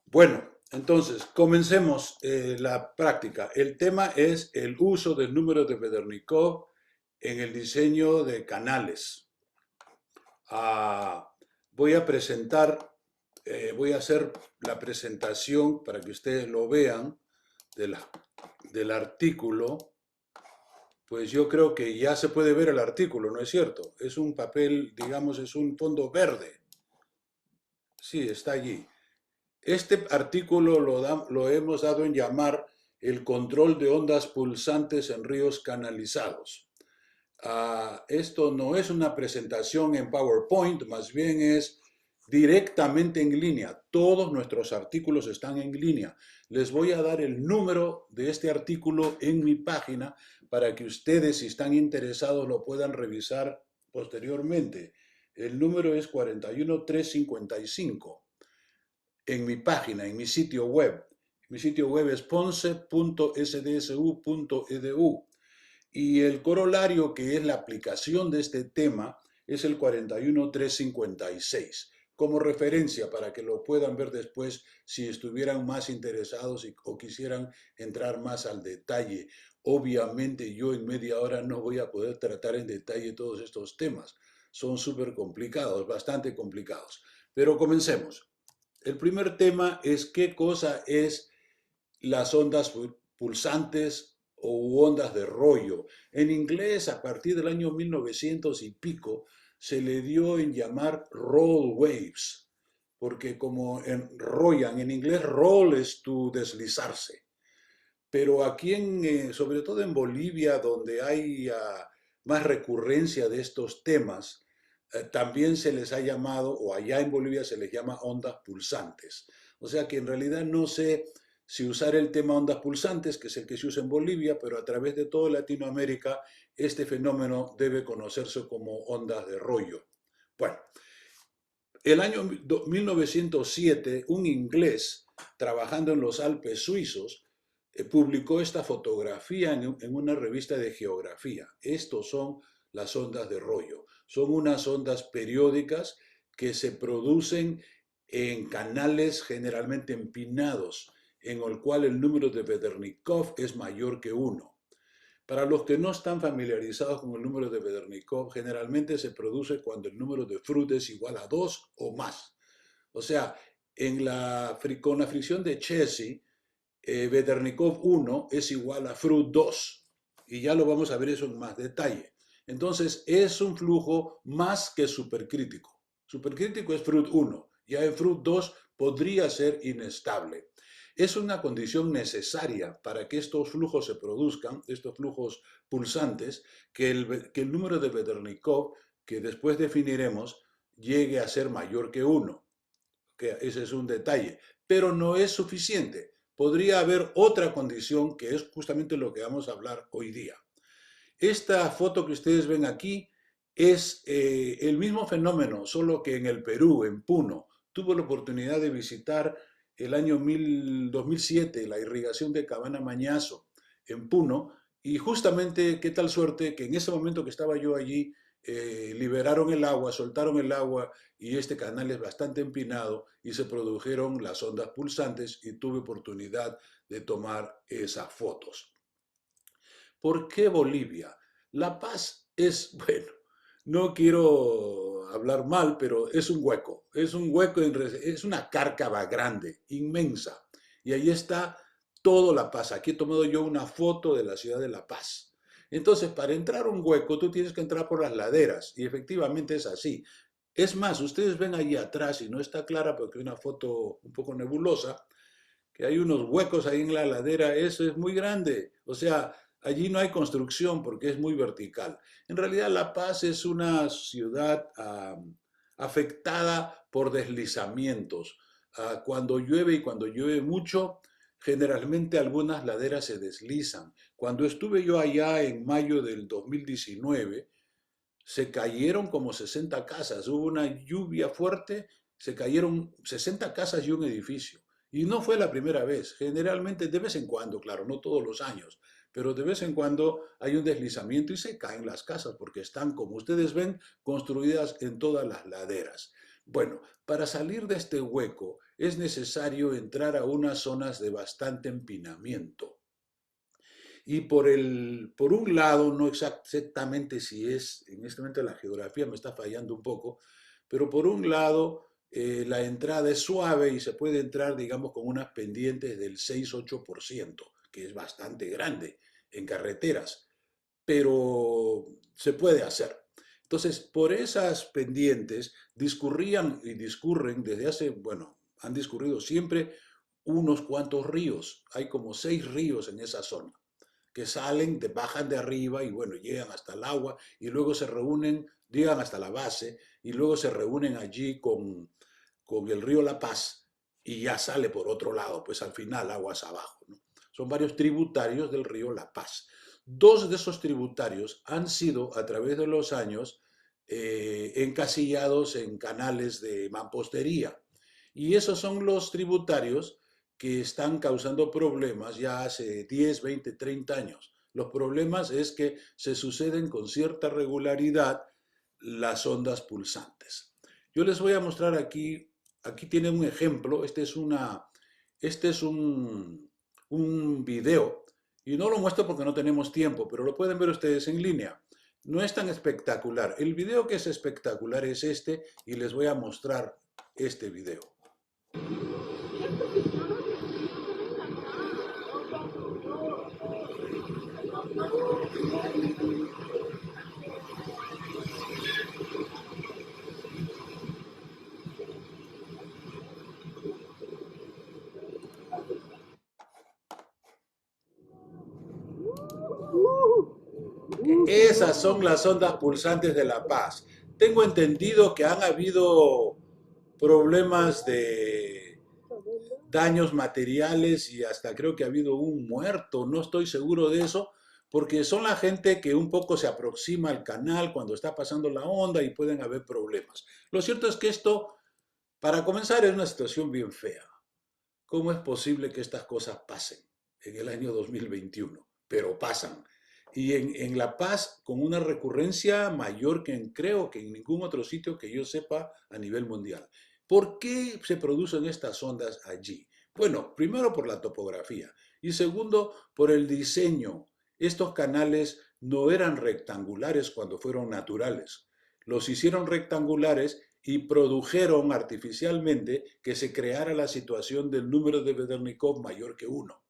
Bueno, entonces, comencemos la práctica. El tema es el uso del número de Bedernikov en el diseño de canales. Ah, voy a presentar, voy a hacer la presentación para que ustedes lo vean de del artículo. Pues yo creo que ya se puede ver el artículo, ¿no es cierto? Es un papel, digamos, es un fondo verde. Sí, está allí. Este artículo lo hemos dado en llamar el control de ondas pulsantes en ríos canalizados. Esto no es una presentación en PowerPoint, más bien es directamente en línea. Todos nuestros artículos están en línea. Les voy a dar el número de este artículo en mi página para que ustedes, si están interesados, lo puedan revisar posteriormente. El número es 41355 en mi página, en mi sitio web. Mi sitio web es ponce.sdsu.edu y el corolario, que es la aplicación de este tema, es el 41356, como referencia para que lo puedan ver después si estuvieran más interesados o quisieran entrar más al detalle. Obviamente yo en media hora no voy a poder tratar en detalle todos estos temas. Son súper complicados, bastante complicados. Pero comencemos. El primer tema es qué cosa es las ondas pulsantes o ondas de rollo. En inglés, a partir del año 1900 y pico, se le dio en llamar roll waves, porque como enrollan, en inglés roll es tu deslizarse. Pero aquí, sobre todo en Bolivia, donde hay más recurrencia de estos temas, también se les ha llamado, o allá en Bolivia se les llama ondas pulsantes. O sea que en realidad no sé si usar el tema ondas pulsantes, que es el que se usa en Bolivia, pero a través de toda Latinoamérica este fenómeno debe conocerse como ondas de rollo. Bueno, el año 1907, un inglés trabajando en los Alpes suizos publicó esta fotografía en una revista de geografía. Estos son las ondas de rollo. Son unas ondas periódicas que se producen en canales generalmente empinados, en el cual el número de Bedernikov es mayor que uno. Para los que no están familiarizados con el número de Bedernikov, generalmente se produce cuando el número de Froude es igual a 2 o más. O sea, con la fricción de Cesi, Bedernikov 1 es igual a Froude 2. Y ya lo vamos a ver eso en más detalle. Entonces, es un flujo más que supercrítico. Supercrítico es Froude 1. Ya en Froude 2 podría ser inestable. Es una condición necesaria para que estos flujos se produzcan, estos flujos pulsantes, que el número de Bedernikov, que después definiremos, llegue a ser mayor que 1. Que ese es un detalle, pero no es suficiente. Podría haber otra condición que es justamente lo que vamos a hablar hoy día. Esta foto que ustedes ven aquí es el mismo fenómeno, solo que en el Perú, en Puno. Tuve la oportunidad de visitar el año 2007 la irrigación de Cabana Mañazo en Puno y justamente qué tal suerte que en ese momento que estaba yo allí liberaron el agua, soltaron el agua y este canal es bastante empinado y se produjeron las ondas pulsantes y tuve oportunidad de tomar esas fotos. ¿Por qué Bolivia? La Paz es, bueno, no quiero hablar mal, pero es un hueco, es una cárcava grande, inmensa, y ahí está todo La Paz. Aquí he tomado yo una foto de la ciudad de La Paz. Entonces, para entrar a un hueco, tú tienes que entrar por las laderas, y efectivamente es así. Es más, ustedes ven ahí atrás, y no está clara porque es una foto un poco nebulosa, que hay unos huecos ahí en la ladera, eso es muy grande. O sea, allí no hay construcción porque es muy vertical. En realidad La Paz es una ciudad afectada por deslizamientos. Cuando llueve y cuando llueve mucho, generalmente algunas laderas se deslizan. Cuando estuve yo allá en mayo del 2019, se cayeron como 60 casas, hubo una lluvia fuerte, se cayeron 60 casas y un edificio. Y no fue la primera vez, generalmente de vez en cuando, claro, no todos los años, pero de vez en cuando hay un deslizamiento y se caen las casas porque están, como ustedes ven, construidas en todas las laderas. Bueno, para salir de este hueco es necesario entrar a unas zonas de bastante empinamiento. Y por un lado, no exactamente si es, en este momento la geografía me está fallando un poco, pero por un lado la entrada es suave y se puede entrar, digamos, con unas pendientes del 6-8%, que es bastante grande en carreteras, pero se puede hacer. Entonces, por esas pendientes discurrían y discurren desde hace, bueno, han discurrido siempre unos cuantos ríos. Hay como 6 ríos en esa zona que salen, bajan de arriba y bueno, llegan hasta el agua y luego se reúnen, llegan hasta la base y luego se reúnen allí con el río La Paz y ya sale por otro lado, pues al final aguas abajo, ¿no? Son varios tributarios del río La Paz. Dos de esos tributarios han sido a través de los años encasillados en canales de mampostería. Y esos son los tributarios que están causando problemas ya hace 10, 20, 30 años. Los problemas es que se suceden con cierta regularidad las ondas pulsantes. Yo les voy a mostrar aquí tienen un ejemplo, este es un video, y no lo muestro porque no tenemos tiempo, pero lo pueden ver ustedes en línea. No es tan espectacular. El video que es espectacular es este, y les voy a mostrar este video. Esas son las ondas pulsantes de La Paz. Tengo entendido que han habido problemas de daños materiales y hasta creo que ha habido un muerto, no estoy seguro de eso, porque son la gente que un poco se aproxima al canal cuando está pasando la onda y pueden haber problemas. Lo cierto es que esto, para comenzar, es una situación bien fea. ¿Cómo es posible que estas cosas pasen en el año 2021? Pero pasan. Y en La Paz con una recurrencia mayor que creo que en ningún otro sitio que yo sepa a nivel mundial. ¿Por qué se producen estas ondas allí? Bueno, primero por la topografía y segundo por el diseño. Estos canales no eran rectangulares cuando fueron naturales. Los hicieron rectangulares y produjeron artificialmente que se creara la situación del número de Bedernikov mayor que 1.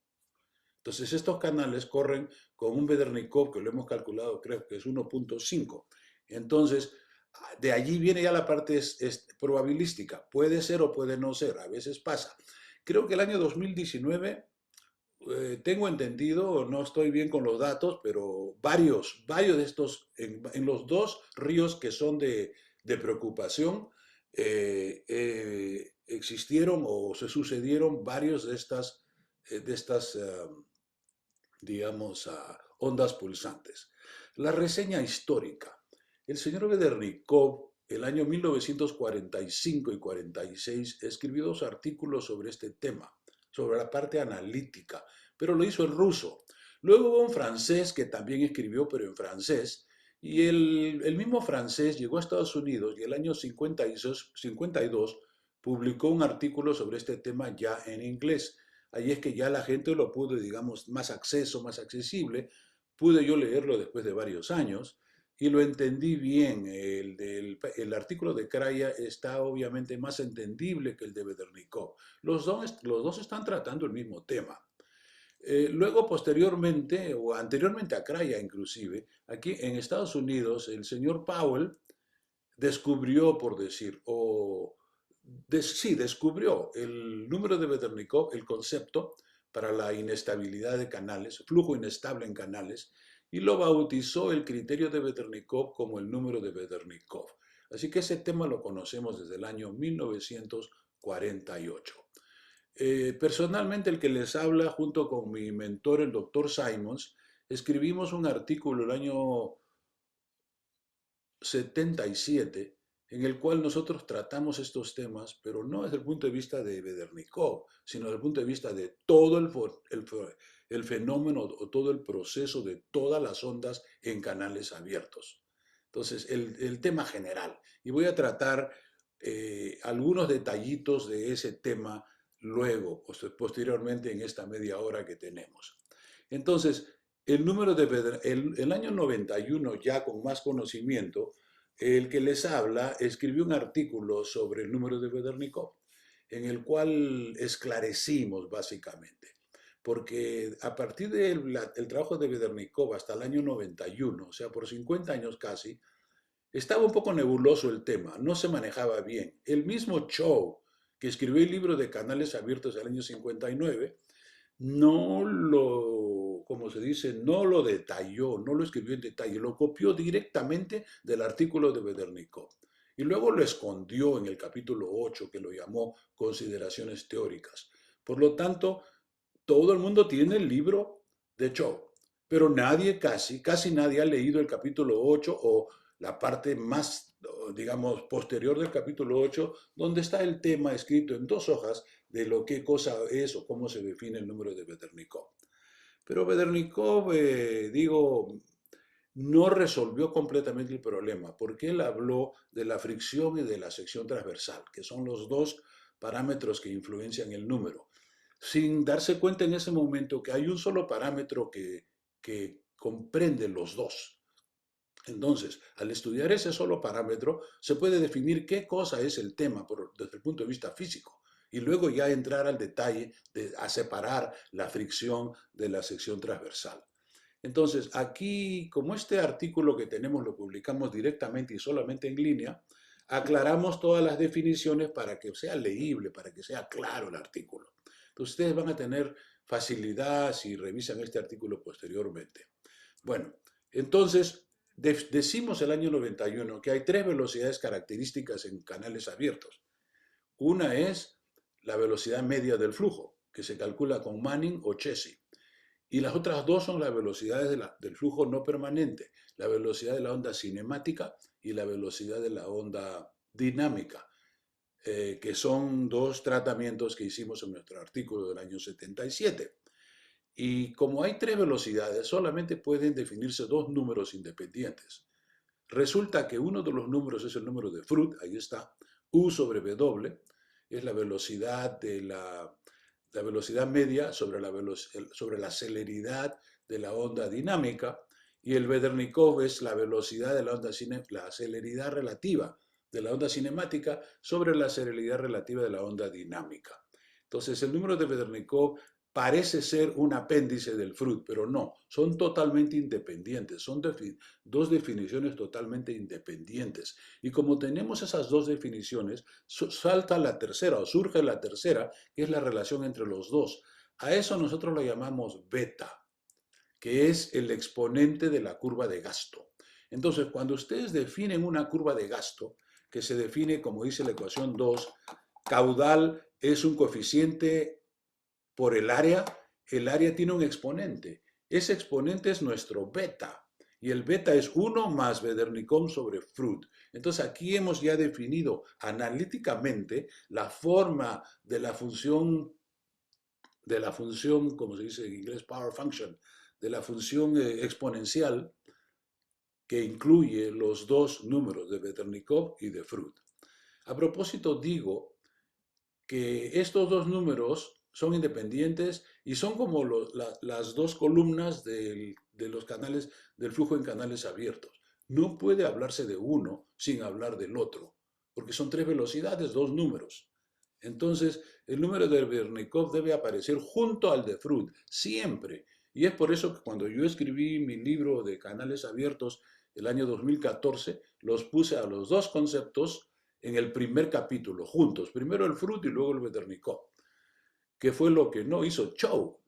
Entonces estos canales corren con un Bedernikov que lo hemos calculado, creo que es 1.5. Entonces, de allí viene ya la parte probabilística. Puede ser o puede no ser, a veces pasa. Creo que el año 2019, tengo entendido, no estoy bien con los datos, pero varios de estos, en los dos ríos que son de preocupación, existieron o se sucedieron varios de estas digamos, ondas pulsantes. La reseña histórica. El señor Bedernikov, el año 1945 y 46, escribió 2 artículos sobre este tema, sobre la parte analítica, pero lo hizo en ruso. Luego hubo un francés que también escribió, pero en francés, y el mismo francés llegó a Estados Unidos y el año 52 publicó un artículo sobre este tema ya en inglés. Ahí es que ya la gente lo pudo, digamos, más acceso, más accesible. Pude yo leerlo después de varios años y lo entendí bien. El artículo de Kraya está obviamente más entendible que el de Bedernikov. Los dos están tratando el mismo tema. Luego, posteriormente, o anteriormente a Kraya inclusive, aquí en Estados Unidos, el señor Powell descubrió, por decir, sí, descubrió el número de Bedernikov, el concepto para la inestabilidad de canales, flujo inestable en canales, y lo bautizó el criterio de Bedernikov como el número de Bedernikov. Así que ese tema lo conocemos desde el año 1948. Personalmente, el que les habla, junto con mi mentor, el doctor Simons, escribimos un artículo el año 77, en el cual nosotros tratamos estos temas, pero no desde el punto de vista de Bedernikov, sino desde el punto de vista de todo el fenómeno o todo el proceso de todas las ondas en canales abiertos. Entonces, el tema general. Y voy a tratar algunos detallitos de ese tema luego, posteriormente en esta media hora que tenemos. Entonces, el año 91, ya con más conocimiento, el que les habla escribió un artículo sobre el número de Bedernikov, en el cual esclarecimos básicamente, porque a partir del trabajo de Bedernikov hasta el año 91, o sea, por 50 años casi, estaba un poco nebuloso el tema, no se manejaba bien. El mismo Chow, que escribió el libro de Canales Abiertos del año 59, no lo, como se dice, no lo detalló, no lo escribió en detalle, lo copió directamente del artículo de Bedernikov. Y luego lo escondió en el capítulo 8, que lo llamó Consideraciones Teóricas. Por lo tanto, todo el mundo tiene el libro de Chow, pero nadie, casi nadie ha leído el capítulo 8 o la parte más, digamos, posterior del capítulo 8, donde está el tema escrito en 2 hojas de lo que cosa es o cómo se define el número de Bedernikov. Pero Bedernikov, digo, no resolvió completamente el problema, porque él habló de la fricción y de la sección transversal, que son los dos parámetros que influencian el número, sin darse cuenta en ese momento que hay un solo parámetro que comprende los dos. Entonces, al estudiar ese solo parámetro, se puede definir qué cosa es el tema desde el punto de vista físico y luego ya entrar al detalle a separar la fricción de la sección transversal. Entonces, aquí, como este artículo que tenemos lo publicamos directamente y solamente en línea, aclaramos todas las definiciones para que sea leíble, para que sea claro el artículo. Entonces, ustedes van a tener facilidad si revisan este artículo posteriormente. Bueno, entonces, decimos el año 91 que hay 3 velocidades características en canales abiertos. Una es la velocidad media del flujo, que se calcula con Manning o Chesi. Y las otras dos son las velocidades del flujo no permanente, la velocidad de la onda cinemática y la velocidad de la onda dinámica, que son 2 tratamientos que hicimos en nuestro artículo del año 77. Y como hay 3 velocidades, solamente pueden definirse 2 números independientes. Resulta que uno de los números es el número de Freud, ahí está, U sobre W, es la velocidad de la velocidad media sobre la celeridad de la onda dinámica, y el Bedernikov es la velocidad de la onda la celeridad relativa de la onda cinemática sobre la celeridad relativa de la onda dinámica. Entonces, el número de Bedernikov parece ser un apéndice del Freud, pero no, son totalmente independientes, son dos definiciones totalmente independientes. Y como tenemos esas 2 definiciones, salta la tercera o surge la tercera, que es la relación entre los dos. A eso nosotros lo llamamos beta, que es el exponente de la curva de gasto. Entonces, cuando ustedes definen una curva de gasto, que se define, como dice la ecuación 2, caudal es un coeficiente por el área tiene un exponente. Ese exponente es nuestro beta. Y el beta es 1 más Bedernikov sobre Freud. Entonces aquí hemos ya definido analíticamente la forma de la función, como se dice en inglés, power function, de la función exponencial que incluye los 2 números de Bedernikov y de Freud. A propósito, digo que estos 2 números son independientes y son como las 2 columnas de los canales, del flujo en canales abiertos. No puede hablarse de uno sin hablar del otro, porque son 3 velocidades, 2 números. Entonces, el número de Bedernikov debe aparecer junto al de Freud, siempre. Y es por eso que cuando yo escribí mi libro de canales abiertos el año 2014, los puse a los 2 conceptos en el primer capítulo, juntos. Primero el Freud y luego el Bedernikov. Que fue lo que no hizo Chow,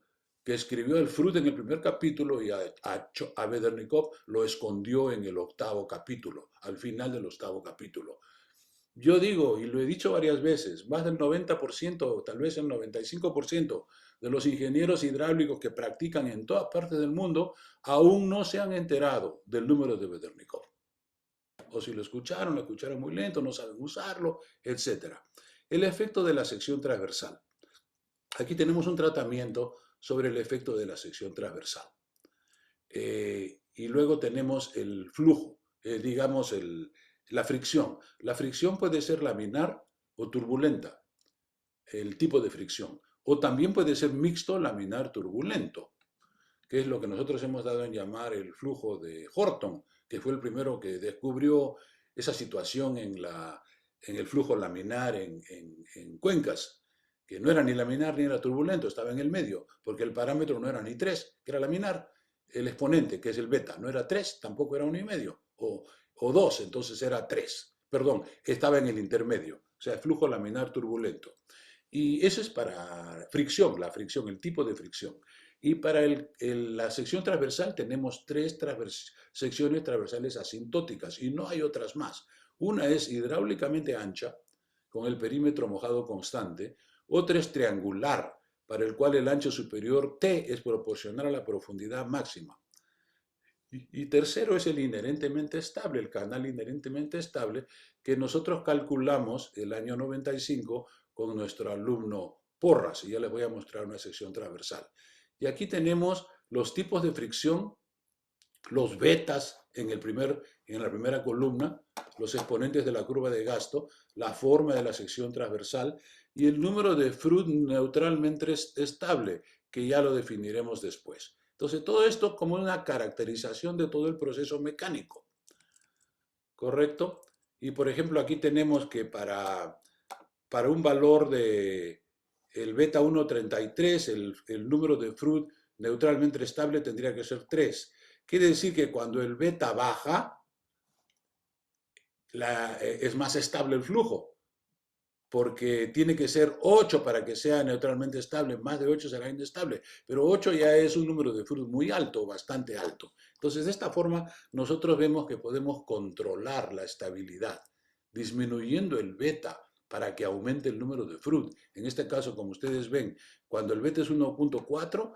que escribió el Freud en el primer capítulo y a Bedernikov lo escondió en el 8.º capítulo, al final del 8.º capítulo. Yo digo, y lo he dicho varias veces, más del 90%, tal vez el 95% de los ingenieros hidráulicos que practican en todas partes del mundo aún no se han enterado del número de Bedernikov. O si lo escucharon muy lento, no saben usarlo, etc. El efecto de la sección transversal. Aquí tenemos un tratamiento sobre el efecto de la sección transversal. Y luego tenemos el flujo, digamos La fricción. La fricción puede ser laminar o turbulenta, el tipo de fricción. O también puede ser mixto, laminar, turbulento, que es lo que nosotros hemos dado en llamar el flujo de Horton, que fue el primero que descubrió esa situación en el flujo laminar en cuencas, que no era ni laminar ni era turbulento, estaba en el medio, porque el parámetro no era ni 3, que era laminar, el exponente, que es el beta, no era 3, tampoco era 1,5, o 2, entonces era 3. Perdón, estaba en el intermedio, o sea, flujo laminar turbulento. Y eso es para fricción, la fricción, el tipo de fricción. Y para la sección transversal tenemos tres secciones transversales asintóticas y no hay otras más. Una es hidráulicamente ancha, con el perímetro mojado constante. Otra es triangular, para el cual el ancho superior T es proporcional a la profundidad máxima. Y tercero es el inherentemente estable, el canal inherentemente estable, que nosotros calculamos el año 95 con nuestro alumno Porras, y ya les voy a mostrar una sección transversal. Y aquí tenemos los tipos de fricción, los betas en la primera columna, los exponentes de la curva de gasto, la forma de la sección transversal y el número de Froude neutralmente estable, que ya lo definiremos después. Entonces, todo esto como una caracterización de todo el proceso mecánico, ¿correcto? Y por ejemplo, aquí tenemos que para un valor de el beta 1,33, el número de Froude neutralmente estable tendría que ser 3. Quiere decir que cuando el beta baja, es más estable el flujo, porque tiene que ser 8 para que sea neutralmente estable, más de 8 será inestable, pero 8 ya es un número de Froude muy alto, bastante alto. Entonces, de esta forma, nosotros vemos que podemos controlar la estabilidad, disminuyendo el beta para que aumente el número de Froude. En este caso, como ustedes ven, cuando el beta es 1,4,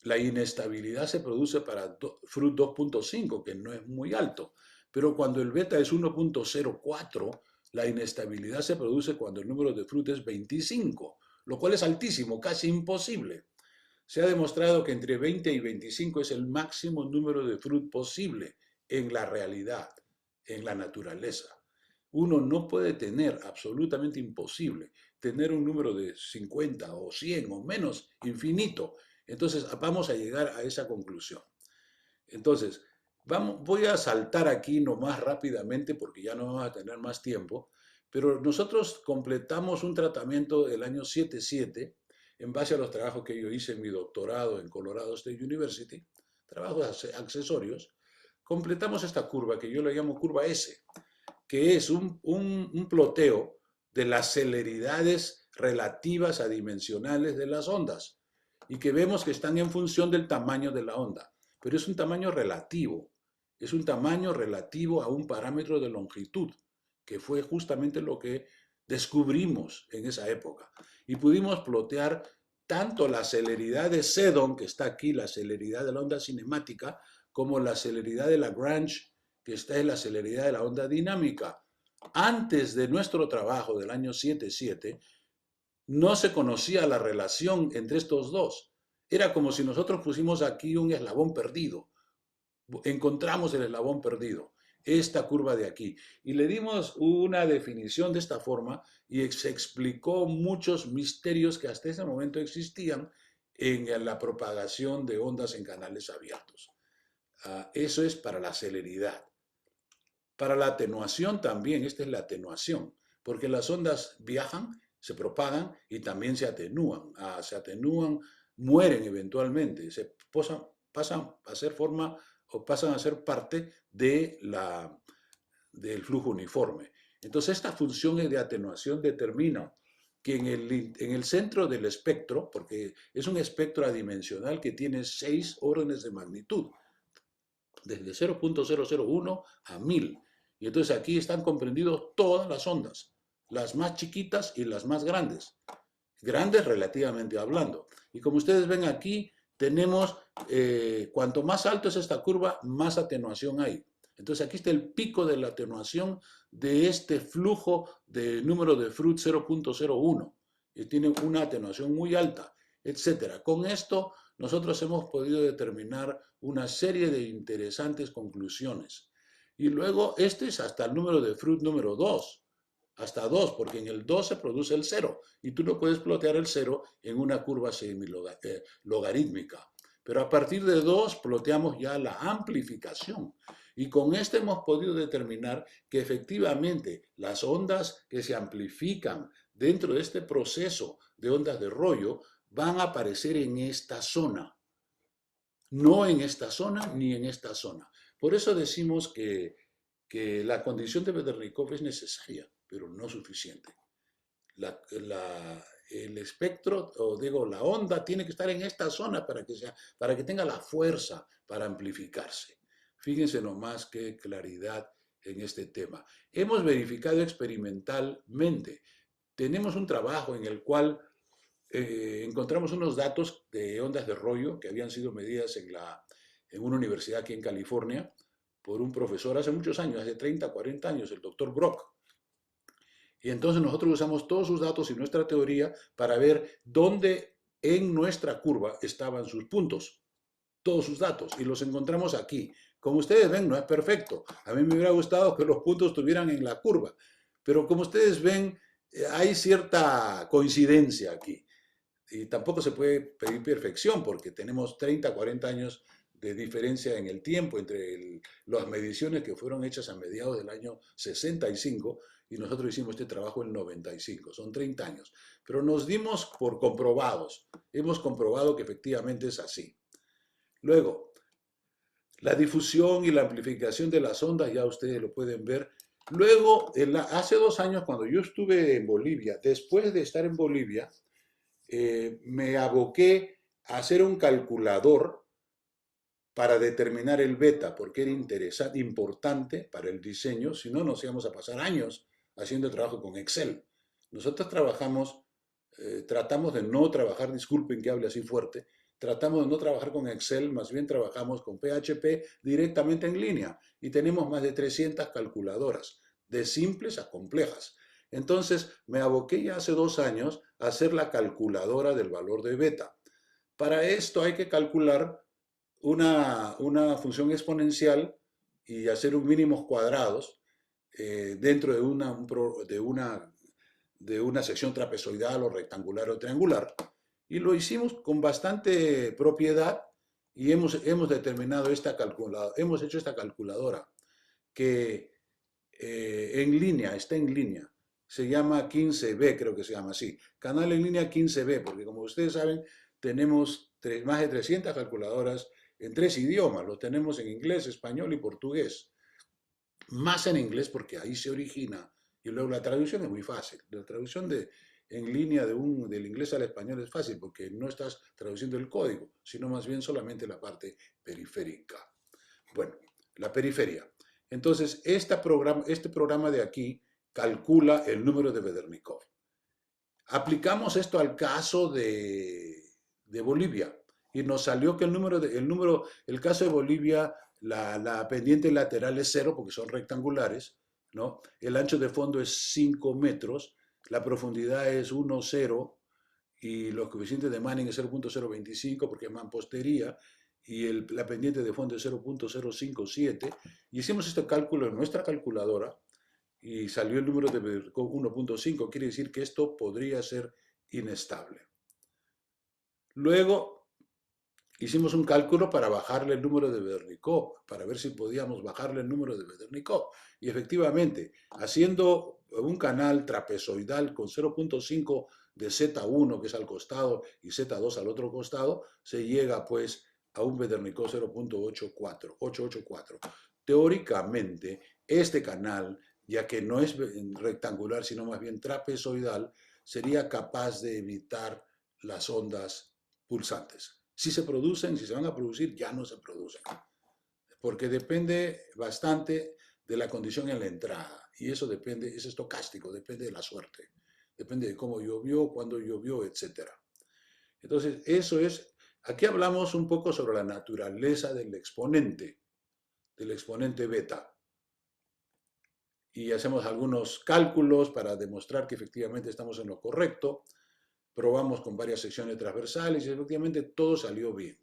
la inestabilidad se produce para Froude 2,5, que no es muy alto. Pero cuando el beta es 1,04, la inestabilidad se produce cuando el número de Froude es 25, lo cual es altísimo, casi imposible. Se ha demostrado que entre 20 y 25 es el máximo número de Froude posible en la realidad, en la naturaleza. Uno no puede tener, absolutamente imposible, tener un número de 50 o 100 o menos infinito. Entonces vamos a llegar a esa conclusión. Entonces, voy a saltar aquí nomás rápidamente porque ya no vamos a tener más tiempo, pero nosotros completamos un tratamiento del año 77 en base a los trabajos que yo hice en mi doctorado en Colorado State University, trabajos accesorios. Completamos esta curva que yo le llamo curva S, que es un ploteo de las celeridades relativas adimensionales de las ondas y que vemos que están en función del tamaño de la onda, pero es un tamaño relativo, es un tamaño relativo a un parámetro de longitud, que fue justamente lo que descubrimos en esa época. Y pudimos plotear tanto la celeridad de Seddon, que está aquí, la celeridad de la onda cinemática, como la celeridad de Lagrange, que está en la celeridad de la onda dinámica. Antes de nuestro trabajo del año 77, no se conocía la relación entre estos dos. Era como si nosotros pusimos aquí un eslabón perdido. Encontramos el eslabón perdido, esta curva de aquí. Y le dimos una definición de esta forma y se explicó muchos misterios que hasta ese momento existían en la propagación de ondas en canales abiertos. Eso es para la celeridad. Para la atenuación también, esta es la atenuación, porque las ondas viajan, se propagan y también se atenúan, mueren eventualmente, pasan a ser forma o pasan a ser parte del flujo uniforme. Entonces, esta función de atenuación determina que en el centro del espectro, porque es un espectro adimensional que tiene 6 órdenes de magnitud, desde 0,001 a 1000. Y entonces aquí están comprendidos todas las ondas, las más chiquitas y las más grandes. Grandes relativamente hablando. Y como ustedes ven aquí, tenemos, cuanto más alto es esta curva, más atenuación hay. Entonces aquí está el pico de la atenuación de este flujo de número de Froude 0,01. Y tiene una atenuación muy alta, etc. Con esto nosotros hemos podido determinar una serie de interesantes conclusiones. Y luego este es hasta el número de Freud número 2, hasta 2, porque en el 2 se produce el cero, y tú no puedes plotear el cero en una curva logarítmica. Pero a partir de 2 ploteamos ya la amplificación. Y con esto hemos podido determinar que efectivamente las ondas que se amplifican dentro de este proceso de ondas de rollo van a aparecer en esta zona. No en esta zona ni en esta zona. Por eso decimos que la condición de Bedernikov es necesaria, pero no suficiente. El espectro, o digo, la onda tiene que estar en esta zona para que tenga la fuerza para amplificarse. Fíjense nomás qué claridad en este tema. Hemos verificado experimentalmente. Tenemos un trabajo en el cual encontramos unos datos de ondas de rollo que habían sido medidas en una universidad aquí en California por un profesor hace muchos años, hace 30, 40 años, el doctor Brock. Y entonces nosotros usamos todos sus datos y nuestra teoría para ver dónde en nuestra curva estaban sus puntos, todos sus datos, y los encontramos aquí. Como ustedes ven, no es perfecto. A mí me hubiera gustado que los puntos estuvieran en la curva, pero como ustedes ven, hay cierta coincidencia aquí. Y tampoco se puede pedir perfección porque tenemos 30, 40 años de diferencia en el tiempo entre las mediciones que fueron hechas a mediados del año 65 y nosotros hicimos este trabajo en 95, son 30 años. Pero nos dimos por comprobados, hemos comprobado que efectivamente es así. Luego, la difusión y la amplificación de las ondas, ya ustedes lo pueden ver. Luego, hace 2 años cuando yo estuve en Bolivia, después de estar en Bolivia, me aboqué a hacer un calculador para determinar el beta, porque era interesante, importante para el diseño, si no nos íbamos a pasar años haciendo trabajo con Excel. Nosotros tratamos de no trabajar, disculpen que hable así fuerte, tratamos de no trabajar con Excel, más bien trabajamos con PHP directamente en línea y tenemos más de 300 calculadoras, de simples a complejas. Entonces me aboqué ya hace 2 años a hacer la calculadora del valor de beta. Para esto hay que calcular una función exponencial y hacer un mínimos cuadrados dentro de una sección trapezoidal o rectangular o triangular. Y lo hicimos con bastante propiedad y hemos determinado hemos hecho esta calculadora que está en línea. Se llama 15B, creo que se llama así. Canal en línea 15B, porque como ustedes saben, tenemos más de 300 calculadoras en 3 idiomas. Lo tenemos en inglés, español y portugués. Más en inglés porque ahí se origina. Y luego la traducción es muy fácil. La traducción en línea del inglés al español es fácil porque no estás traduciendo el código, sino más bien solamente la parte periférica. Bueno, la periferia. Entonces, este programa de aquí calcula el número de Bedernikov. Aplicamos esto al caso de Bolivia y nos salió que el caso de Bolivia, la pendiente lateral es 0 porque son rectangulares, ¿no? El ancho de fondo es 5 metros, la profundidad es 1,0 y los coeficientes de Manning es 0.025 porque es mampostería y la pendiente de fondo es 0.057 y hicimos este cálculo en nuestra calculadora y salió el número de Bedernikov 1.5, quiere decir que esto podría ser inestable. Luego hicimos un cálculo para bajarle el número de Bedernikov, para ver si podíamos bajarle el número de Bedernikov. Y efectivamente, haciendo un canal trapezoidal con 0.5 de Z1, que es al costado, y Z2 al otro costado, se llega pues a un Bedernikov 0.884. Teóricamente, este canal, ya que no es rectangular, sino más bien trapezoidal, sería capaz de evitar las ondas pulsantes. Si se producen, si se van a producir, ya no se producen. Porque depende bastante de la condición en la entrada. Y eso depende, es estocástico, depende de la suerte. Depende de cómo llovió, cuándo llovió, etc. Entonces, aquí hablamos un poco sobre la naturaleza del exponente beta. Y hacemos algunos cálculos para demostrar que efectivamente estamos en lo correcto. Probamos con varias secciones transversales y efectivamente todo salió bien.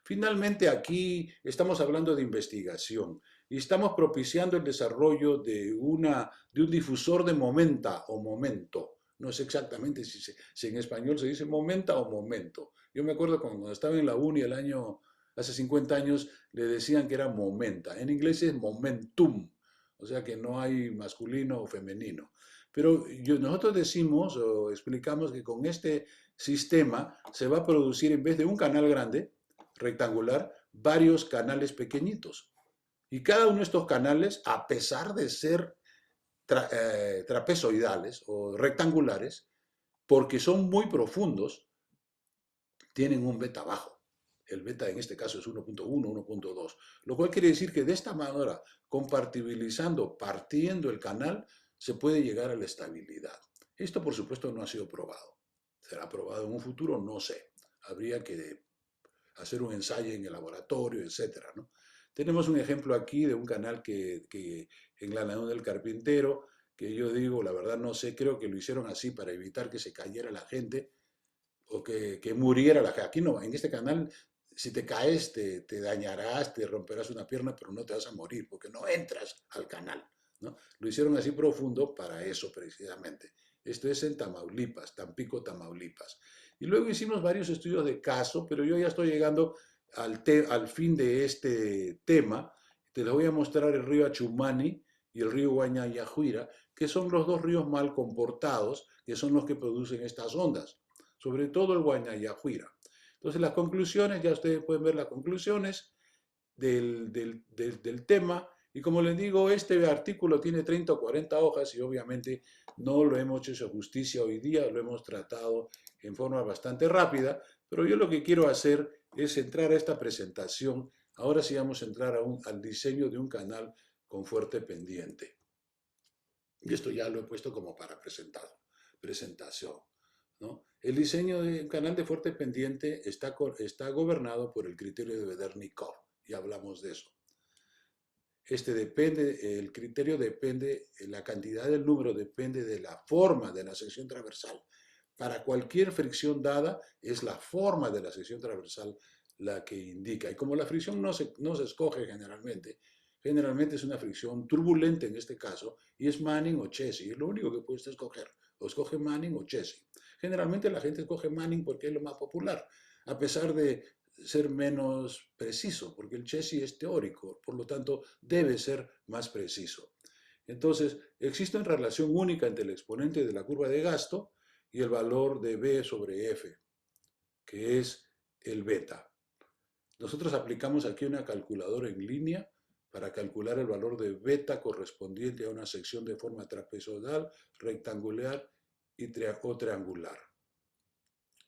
Finalmente aquí estamos hablando de investigación. y estamos propiciando el desarrollo de un difusor de momenta o momento. No sé exactamente si en español se dice momenta o momento. Yo me acuerdo cuando estaba en la uni hace 50 años, le decían que era momenta. En inglés es momentum, o sea que no hay masculino o femenino. Pero nosotros decimos o explicamos que con este sistema se va a producir, en vez de un canal grande, rectangular, varios canales pequeñitos. Y cada uno de estos canales, a pesar de ser trapezoidales o rectangulares, porque son muy profundos, tienen un beta bajo. El beta en este caso es 1.1, 1.2, lo cual quiere decir que de esta manera, compartibilizando, partiendo el canal, se puede llegar a la estabilidad. Esto, por supuesto, no ha sido probado. ¿Será probado en un futuro? No sé. Habría que hacer un ensayo en el laboratorio, etcétera, ¿no? Tenemos un ejemplo aquí de un canal que en la Laguna del Carpintero, que yo digo, la verdad no sé, creo que lo hicieron así para evitar que se cayera la gente o que muriera la gente. Aquí no, en este canal, si te caes, te dañarás, te romperás una pierna, pero no te vas a morir porque no entras al canal, ¿no? Lo hicieron así profundo para eso precisamente. Esto es en Tamaulipas, Tampico, Tamaulipas. Y luego hicimos varios estudios de caso, pero yo ya estoy llegando al fin de este tema. Te les voy a mostrar el río Achumani y el río Guañayajuira, que son los dos ríos mal comportados, que son los que producen estas ondas, sobre todo el Guañayajuira. Entonces las conclusiones, ya ustedes pueden ver las conclusiones del tema. Y como les digo, este artículo tiene 30 o 40 hojas y obviamente no lo hemos hecho justicia hoy día, lo hemos tratado en forma bastante rápida, pero yo lo que quiero hacer es entrar a esta presentación. Ahora sí vamos a entrar al diseño de un canal con fuerte pendiente. Y esto ya lo he puesto como para presentación, ¿no? El diseño de un canal de fuerte pendiente está gobernado por el criterio de Vedernikov, y hablamos de eso. El criterio depende, la cantidad del número depende de la forma de la sección transversal. Para cualquier fricción dada, es la forma de la sección transversal la que indica. Y como la fricción no se escoge generalmente es una fricción turbulenta en este caso, y es Manning o Chessy. Es lo único que puedes escoger. O escoge Manning o Chessy. Generalmente la gente escoge Manning porque es lo más popular, a pesar de ser menos preciso, porque el Chessy es teórico, por lo tanto debe ser más preciso. Entonces, existe una relación única entre el exponente de la curva de gasto y el valor de B sobre F, que es el beta. Nosotros aplicamos aquí una calculadora en línea para calcular el valor de beta correspondiente a una sección de forma trapezoidal, rectangular o triangular.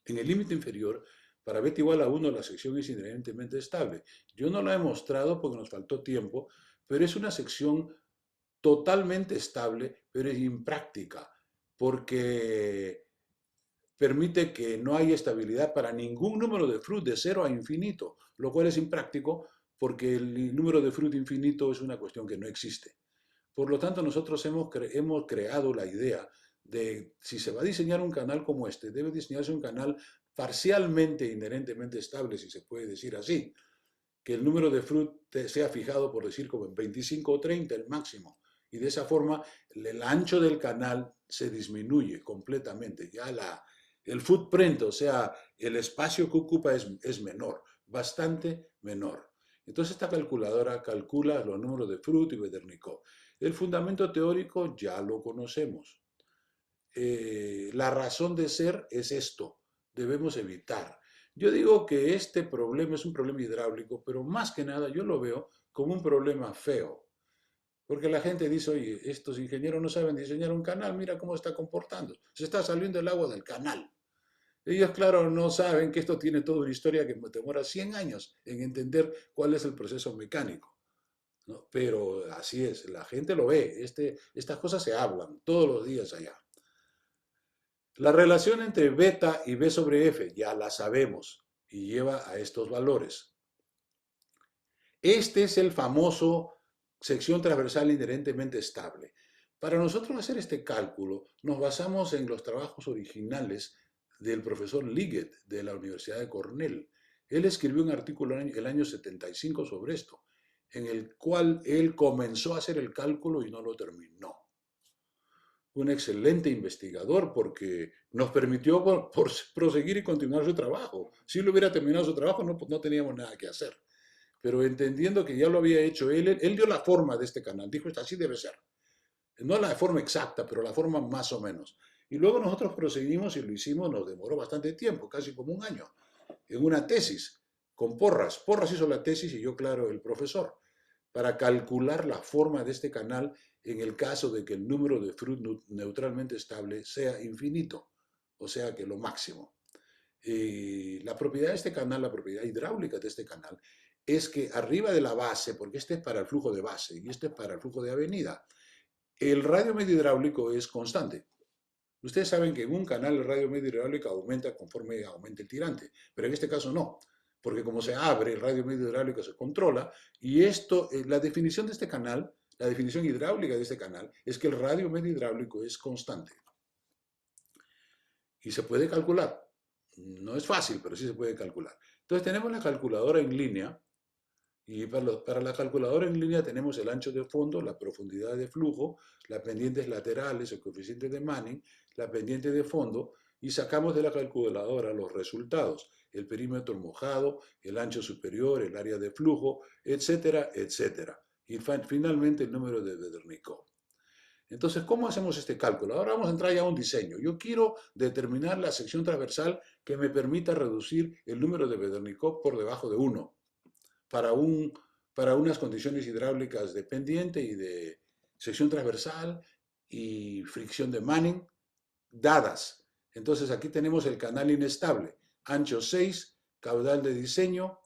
En el límite inferior, para beta igual a 1, la sección es inherentemente estable. Yo no la he mostrado porque nos faltó tiempo, pero es una sección totalmente estable, pero es impráctica, porque permite que no haya estabilidad para ningún número de Freud de 0 a infinito, lo cual es impráctico porque el número de Freud infinito es una cuestión que no existe. Por lo tanto, nosotros hemos creado la idea de, si se va a diseñar un canal como este, debe diseñarse un canal parcialmente inherentemente estable, si se puede decir así, que el número de Freud sea fijado, por decir, como en 25 o 30, el máximo, y de esa forma el ancho del canal se disminuye completamente, ya el footprint, o sea, el espacio que ocupa es menor, bastante menor. Entonces esta calculadora calcula los números de Freud y Vedernikov. El fundamento teórico ya lo conocemos. La razón de ser es esto, debemos evitar. Yo digo que este problema es un problema hidráulico, pero más que nada yo lo veo como un problema feo. Porque la gente dice, oye, estos ingenieros no saben diseñar un canal, mira cómo está comportando. Se está saliendo el agua del canal. Ellos, claro, no saben que esto tiene toda una historia que demora 100 años en entender cuál es el proceso mecánico, ¿no? Pero así es, la gente lo ve, estas cosas se hablan todos los días allá. La relación entre beta y B sobre F ya la sabemos y lleva a estos valores. Este es el famoso sección transversal inherentemente estable. Para nosotros hacer este cálculo nos basamos en los trabajos originales del profesor Liggett de la Universidad de Cornell. Él escribió un artículo el año 75 sobre esto. en el cual él comenzó a hacer el cálculo y no lo terminó. Un excelente investigador porque nos permitió proseguir y continuar su trabajo. Si él hubiera terminado su trabajo, no teníamos nada que hacer. Pero entendiendo que ya lo había hecho él dio la forma de este canal. Dijo, así debe ser. No la forma exacta, pero la forma más o menos. Y luego nosotros proseguimos y lo hicimos, nos demoró bastante tiempo, casi como un año, en una tesis, con Porras. Porras hizo la tesis y yo, claro, el profesor, para calcular la forma de este canal en el caso de que el número de Freud neutralmente estable sea infinito, o sea que lo máximo. La propiedad de este canal, la propiedad hidráulica de este canal, es que arriba de la base, porque este es para el flujo de base y este es para el flujo de avenida, el radio medio hidráulico es constante. Ustedes saben que en un canal el radio medio hidráulico aumenta conforme aumenta el tirante, pero en este caso no, porque como se abre, el radio medio hidráulico se controla y esto, la definición de este canal, la definición hidráulica de este canal, es que el radio medio hidráulico es constante. Y se puede calcular. No es fácil, pero sí se puede calcular. Entonces tenemos la calculadora en línea y para la calculadora en línea tenemos el ancho de fondo, la profundidad de flujo, las pendientes laterales, el coeficiente de Manning, la pendiente de fondo y sacamos de la calculadora los resultados, el perímetro mojado, el ancho superior, el área de flujo, etcétera, etcétera. Y finalmente el número de Bedernikov. Entonces, ¿cómo hacemos este cálculo? Ahora vamos a entrar ya a un diseño. Yo quiero determinar la sección transversal que me permita reducir el número de Bedernikov por debajo de 1 para, para unas condiciones hidráulicas de pendiente y de sección transversal y fricción de Manning dadas. Entonces aquí tenemos el canal inestable, ancho 6, caudal de diseño,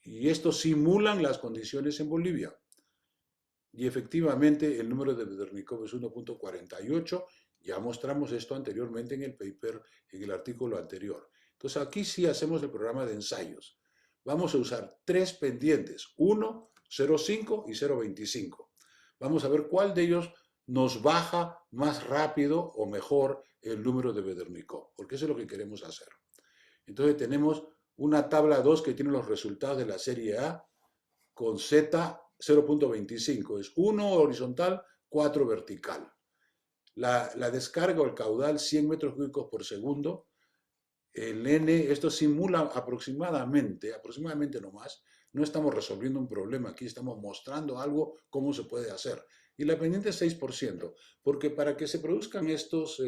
y estos simulan las condiciones en Bolivia. Y efectivamente el número de Bedernikov es 1.48, ya mostramos esto anteriormente en el paper, en el artículo anterior. Entonces aquí sí hacemos el programa de ensayos. Vamos a usar tres pendientes, 1, 0,5 y 0,25. Vamos a ver cuál de ellos nos baja más rápido o mejor el número de Bedernikov, porque eso es lo que queremos hacer. Entonces tenemos una tabla 2 que tiene los resultados de la serie A con Z 0.25, es 1 horizontal, 4 vertical. La descarga o el caudal 100 metros cúbicos por segundo, el N, esto simula aproximadamente nomás, no estamos resolviendo un problema aquí, estamos mostrando algo, cómo se puede hacer. Y la pendiente es 6%, porque para que se produzcan estos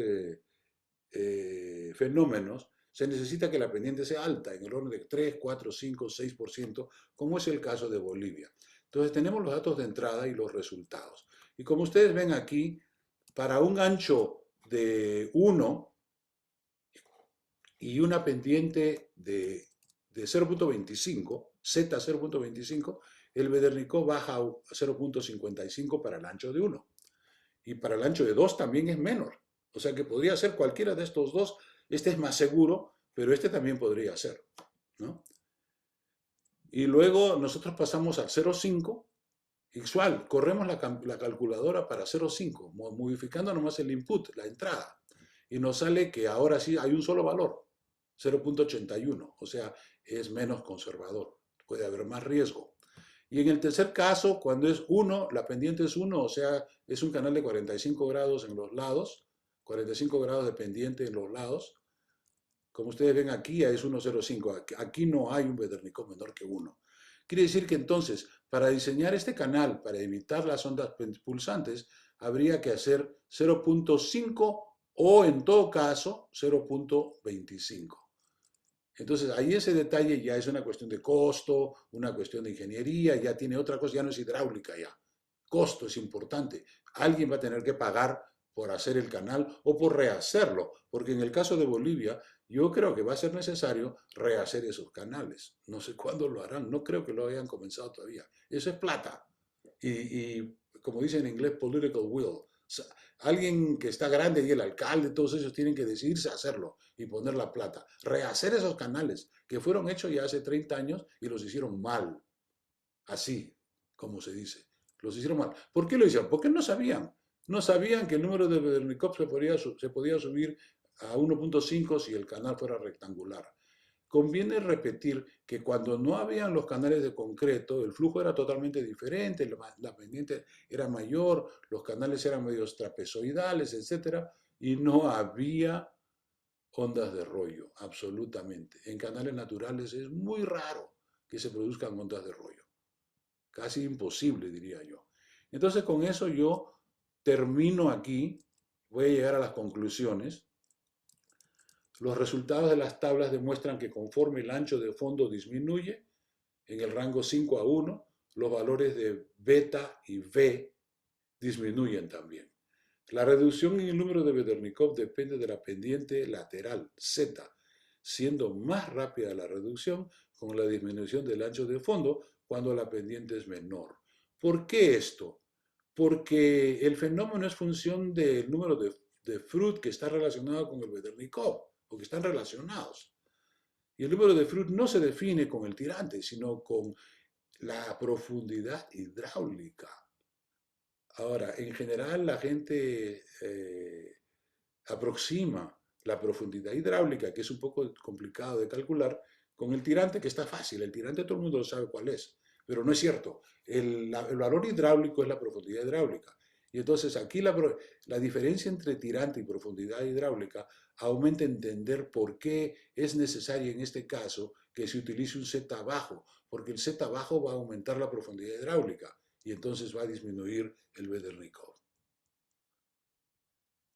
fenómenos, se necesita que la pendiente sea alta, en el orden de 3, 4, 5, 6%, como es el caso de Bolivia. Entonces tenemos los datos de entrada y los resultados. Y como ustedes ven aquí, para un ancho de 1 y una pendiente de 0.25, Z 0.25, el Bedernikov baja a 0.55 para el ancho de 1. Y para el ancho de 2 también es menor. O sea que podría ser cualquiera de estos dos. Este es más seguro, pero este también podría ser, ¿no? Y luego nosotros pasamos al 0,5. Igual, corremos la calculadora para 0,5, modificando nomás el input, la entrada. Y nos sale que ahora sí hay un solo valor, 0.81, o sea, es menos conservador, puede haber más riesgo. Y en el tercer caso, cuando es 1, la pendiente es 1, o sea, es un canal de 45 grados en los lados, 45 grados de pendiente en los lados. Como ustedes ven aquí, es 1,05. Aquí no hay un Bedernikov menor que 1. Quiere decir que entonces, para diseñar este canal, para evitar las ondas pulsantes, habría que hacer 0.5 o en todo caso 0.25. Entonces ahí ese detalle ya es una cuestión de costo, una cuestión de ingeniería, ya tiene otra cosa, ya no es hidráulica ya. Costo es importante. Alguien va a tener que pagar por hacer el canal o por rehacerlo, porque en el caso de Bolivia yo creo que va a ser necesario rehacer esos canales. No sé cuándo lo harán, no creo que lo hayan comenzado todavía. Eso es plata. Y como dicen en inglés, political will. O sea, alguien que está grande y el alcalde, todos ellos tienen que decidirse a hacerlo y poner la plata. Rehacer esos canales que fueron hechos ya hace 30 años y los hicieron mal. Así, como se dice. Los hicieron mal. ¿Por qué lo hicieron? Porque no sabían. No sabían que el número de Bedernikov se podía subir a 1.5 si el canal fuera rectangular. conviene repetir que cuando no habían los canales de concreto, el flujo era totalmente diferente, la pendiente era mayor, los canales eran medios trapezoidales, etcétera, y no había ondas de rollo, absolutamente. En canales naturales es muy raro que se produzcan ondas de rollo, casi imposible, diría yo. Entonces, con eso yo termino aquí, voy a llegar a las conclusiones. Los resultados de las tablas demuestran que conforme el ancho de fondo disminuye, en el rango 5 a 1, los valores de beta y V disminuyen también. La reducción en el número de Bedernikov depende de la pendiente lateral Z, siendo más rápida la reducción con la disminución del ancho de fondo cuando la pendiente es menor. ¿Por qué esto? Porque el fenómeno es función del número de Fruit que está relacionado con el Bedernikov, o que están relacionados. Y el número de Fruit no se define con el tirante, sino con la profundidad hidráulica. Ahora, en general la gente aproxima la profundidad hidráulica, que es un poco complicado de calcular, con el tirante, que está fácil. El tirante todo el mundo sabe cuál es, pero no es cierto. El valor hidráulico es la profundidad hidráulica. Y entonces aquí la diferencia entre tirante y profundidad hidráulica aumenta entender por qué es necesario en este caso que se utilice un Z bajo, porque el Z bajo va a aumentar la profundidad hidráulica y entonces va a disminuir el Bedernikov.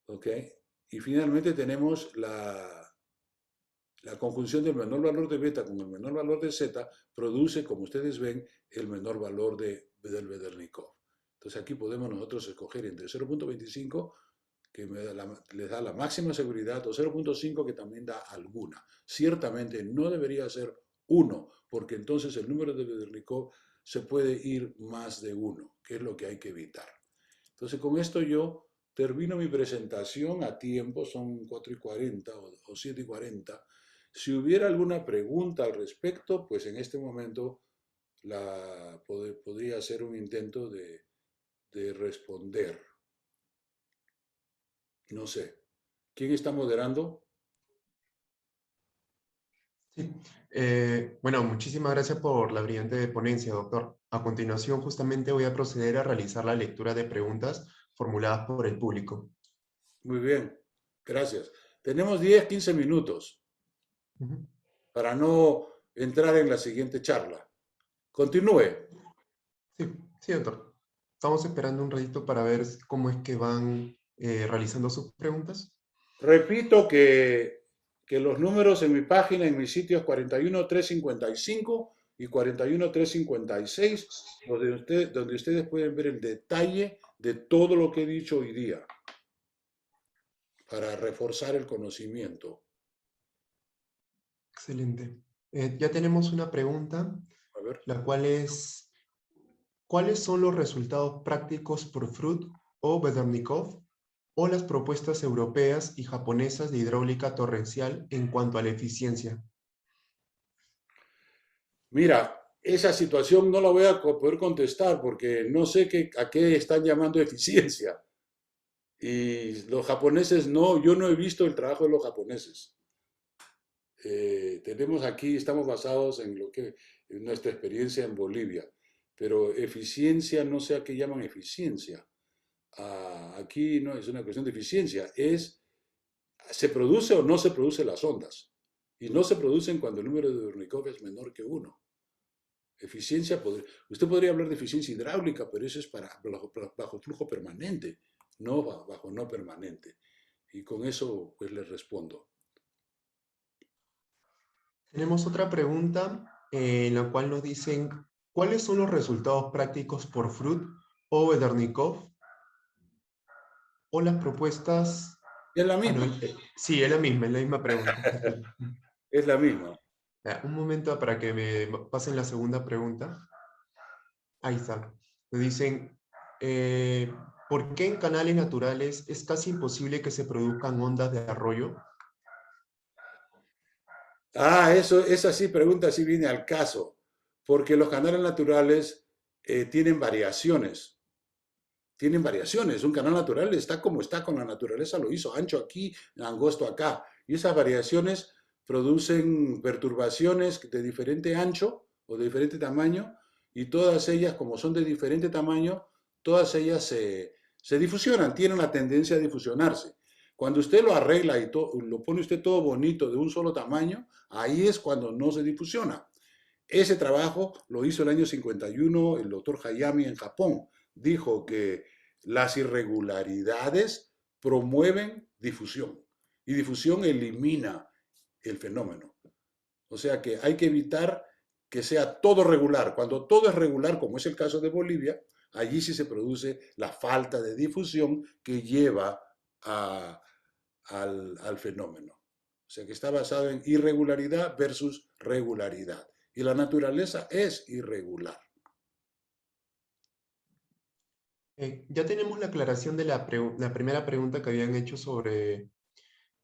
¿Ok? Y finalmente tenemos la conjunción del menor valor de beta con el menor valor de Z produce, como ustedes ven, el menor valor del Bedernikov. Entonces aquí podemos nosotros escoger entre 0.25, que les da la máxima seguridad, o 0.5, que también da alguna. Ciertamente no debería ser 1, porque entonces el número de Bedernikov se puede ir más de 1, que es lo que hay que evitar. Entonces con esto yo termino mi presentación a tiempo, son 4:40 o 7:40. Si hubiera alguna pregunta al respecto, pues en este momento podría hacer un intento de responder. No sé. ¿Quién está moderando? Sí. Bueno, muchísimas gracias por la brillante ponencia, doctor. A continuación, justamente voy a proceder a realizar la lectura de preguntas formuladas por el público. Muy bien, gracias. Tenemos 10, 15 minutos Ujú. para no entrar en la siguiente charla. Continúe. Sí, sí, doctor. Estamos esperando un ratito para ver cómo es que van realizando sus preguntas. Repito que los números en mi página, en mis sitios 41355 y 41356, donde ustedes pueden ver el detalle de todo lo que he dicho hoy día para reforzar el conocimiento. Excelente. Ya tenemos una pregunta, A ver. la cual es, ¿cuáles son los resultados prácticos por Fruit o Bedernikov o las propuestas europeas y japonesas de hidráulica torrencial en cuanto a la eficiencia? Mira, esa situación no la voy a poder contestar porque no sé a qué están llamando eficiencia. Y los japoneses no, yo no he visto el trabajo de los japoneses. Tenemos aquí, estamos basados en en nuestra experiencia en Bolivia, pero eficiencia, no sé a qué llaman eficiencia. Aquí no es una cuestión de eficiencia, se produce o no se produce las ondas. Y no se producen cuando el número de Bernikov es menor que 1. Usted podría hablar de eficiencia hidráulica, pero eso es bajo flujo permanente, no bajo no permanente. Y con eso pues les respondo. Tenemos otra pregunta en la cual nos dicen, ¿cuáles son los resultados prácticos por Fruit o Bedernikov o las propuestas? Es la Ah, no, misma, sí, es la misma pregunta. es la misma. Un momento para que me pasen la segunda pregunta. Ahí está. Me dicen, ¿por qué en canales naturales es casi imposible que se produzcan ondas de arroyo? Esa sí pregunta sí viene al caso, porque los canales naturales tienen variaciones. Tienen variaciones. Un canal natural está como está con la naturaleza, lo hizo, ancho aquí, angosto acá. Y esas variaciones producen perturbaciones de diferente ancho o de diferente tamaño y todas ellas, como son de diferente tamaño, todas ellas se difusionan, tienen la tendencia a difusionarse. Cuando usted lo arregla y lo pone usted todo bonito de un solo tamaño, ahí es cuando no se difusiona. Ese trabajo lo hizo el año 51 el doctor Hayami en Japón. Dijo que las irregularidades promueven difusión y difusión elimina el fenómeno. O sea que hay que evitar que sea todo regular. Cuando todo es regular, como es el caso de Bolivia, allí sí se produce la falta de difusión que lleva al fenómeno. O sea que está basado en irregularidad versus regularidad. Y la naturaleza es irregular. Ya tenemos la aclaración de la primera pregunta que habían hecho sobre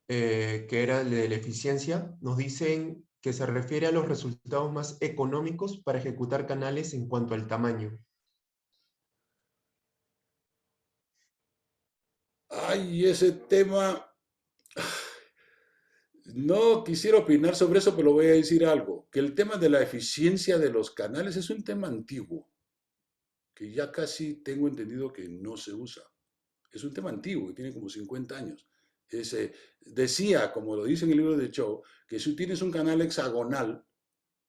que era de la eficiencia. Nos dicen que se refiere a los resultados más económicos para ejecutar canales en cuanto al tamaño. Ay, ese tema, no quisiera opinar sobre eso, pero voy a decir algo, que el tema de la eficiencia de los canales es un tema antiguo, que ya casi tengo entendido que no se usa. Es un tema antiguo, que tiene como 50 años. Decía, como lo dice en el libro de Cho, que si tienes un canal hexagonal,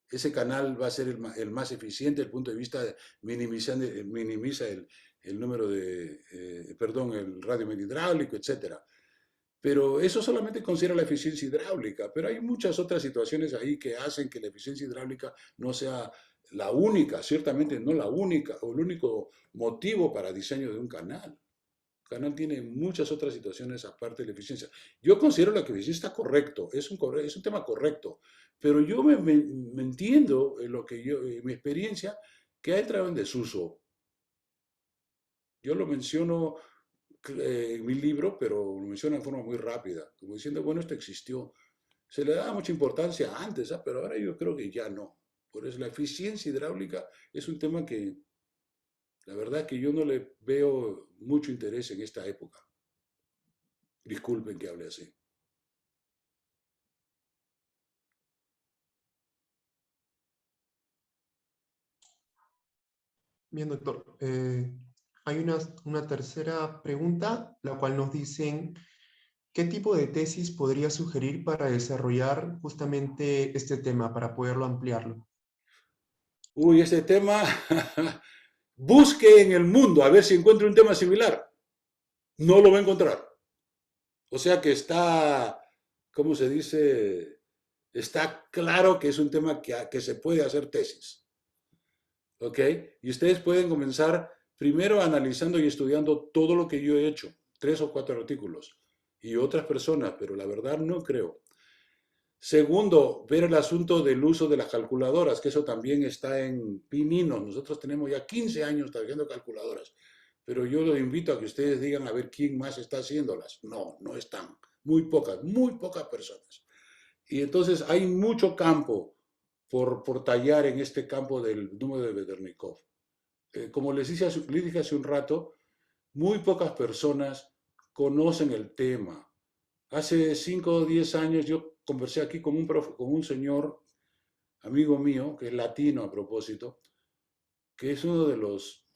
ese canal va a ser el más eficiente desde el punto de vista de minimiza el número de, perdón, el radio hidráulico, etcétera. Pero eso solamente considera la eficiencia hidráulica, pero hay muchas otras situaciones ahí que hacen que la eficiencia hidráulica no sea la única, ciertamente no la única, o el único motivo para diseño de un canal. El canal tiene muchas otras situaciones aparte de la eficiencia. Yo considero la eficiencia está correcto, es un tema correcto, pero yo me entiendo en lo que yo, en mi experiencia, que ha entrado en desuso. Yo lo menciono en mi libro, pero lo menciona en forma muy rápida, como diciendo, bueno, esto existió. Se le daba mucha importancia antes, ¿ah? Pero ahora yo creo que ya no. Por eso la eficiencia hidráulica es un tema que la verdad que yo no le veo mucho interés en esta época. Disculpen que hable así. Bien, doctor. Hay una tercera pregunta, la cual nos dicen, ¿qué tipo de tesis podría sugerir para desarrollar justamente este tema, para poderlo ampliarlo? Uy, este tema, busque en el mundo a ver si encuentra un tema similar. No lo va a encontrar. O sea que está, ¿cómo se dice? Está claro que es un tema que se puede hacer tesis. ¿Ok? Y ustedes pueden comenzar primero analizando y estudiando todo lo que yo he hecho, 3 o 4 artículos, y otras personas, pero la verdad no creo. Segundo, ver el asunto del uso de las calculadoras, que eso también está en pininos. Nosotros tenemos ya 15 años trabajando calculadoras, pero yo los invito a que ustedes digan a ver quién más está haciéndolas. No, no están. Muy pocas personas. Y entonces hay mucho campo por tallar en este campo del número de Beternikov. Como les dije hace un rato, muy pocas personas conocen el tema. Hace 5 o 10 años yo conversé aquí con un señor, amigo mío, que es latino a propósito, que es uno de los